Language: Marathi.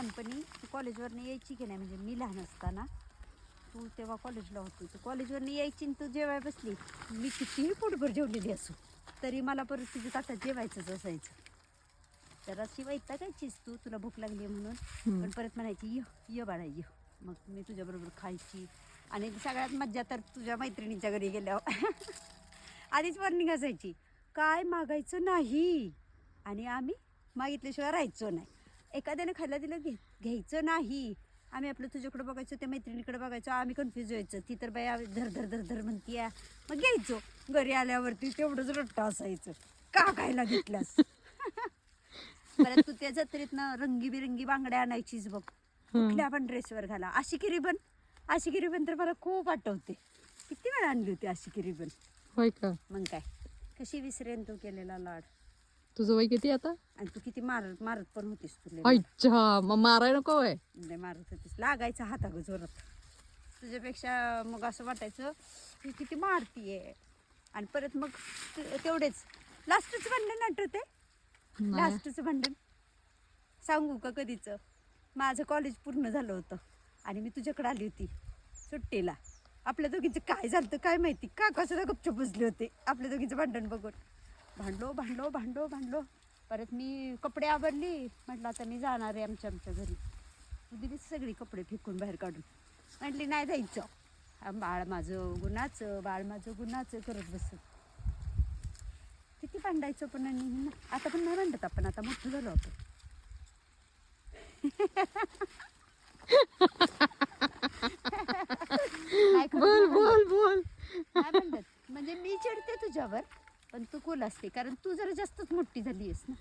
लहानपणी तू कॉलेजवरनं यायची की नाही, म्हणजे मी लहान असताना तू तेव्हा कॉलेजला होती, तू कॉलेजवरनं यायची आणि तू जेवाय बसली, मी कितीही पोटभर जेवलेली असो तरी मला परत तुझ्या ताटात जेवायचंच असायचं. तर अशी वैतागायचीस तू, तुला भूक लागली म्हणून, पण परत म्हणायची ये बाळा ये. मग मी तुझ्याबरोबर खायची. आणि सगळ्यात मज्जा तर तुझ्या मैत्रिणीच्या घरी गेल्यावर आधीच वॉर्निंग असायची, काय मागायचं नाही आणि आम्ही मागितल्याशिवाय राहायचो नाही. एखाद्याने खायला दिलं घ्यायचं नाही. आम्ही आपलं तुझ्याकडं बघायचो, त्या मैत्रिणीकडे बघायचो, आम्ही कन्फ्यूज व्हायचं. ती तर बाई धर धर धर धर म्हणतीय, मग घ्यायचो. घरी आल्यावरती तेवढंच रट्टा असायचं, का खायला घेतल्यास. परत तू त्या जत्रेतनं रंगीबिरंगी बांगड्या आणायचीच बघ, कुठल्या पण ड्रेसवर घाला. आशिकी रिबन तर मला खूप आठवते, किती वेळा आणली होती आशिकी रिबन. होय का? मग काय, कशी विसरेन तू केलेला लाड. तुझं वय किती आता? आणि तू किती मारत पण होतीस तुला. अच्छा, मग माराय नको होय? नाही मारत होतीस, लागायचं हाता जोरात. तुझ्यापेक्षा मग असं वाटायचं की किती मारतीये. आणि परत मग तेवढेच लास्टचं भांडण आठवते. लास्टचं भांडण सांगू का कधीचं? माझं कॉलेज पूर्ण झालं होतं आणि मी तुझ्याकडे आली होती सुट्टीला. आपल्या दोघींचं काय झालं काय माहिती, का कसं गपचूप बसले होते आपल्या दोघींचं भांडण बघून. भांडलो. परत मी कपडे आवरली, म्हटलं आता मी जाणार आहे आमच्या घरी. दिली सगळी कपडे फेकून बाहेर काढून, म्हटली नाही जायचं, बाळ माझं गुणाचं करत बसत. किती भांडायचं पण. आणि आता पण नाही भांडत आपण, आता मोठं झालो आपण. बोल. नाही भांडत, म्हणजे मी चिडते तुझ्यावर, पण तू कूल असते, कारण तू जरा जास्तच मोठी झाली आहेस ना.